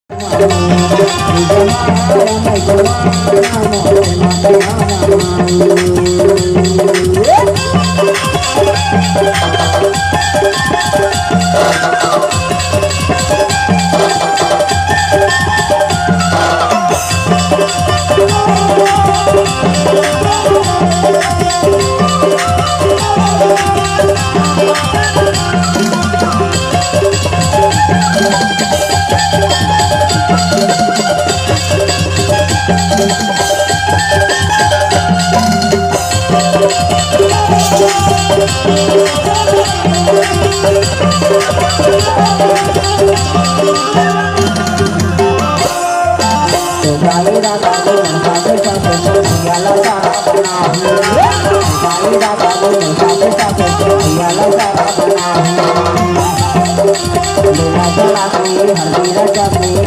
Hãy subscribe cho kênh Ghiền Mì Gõ để không bỏ lỡ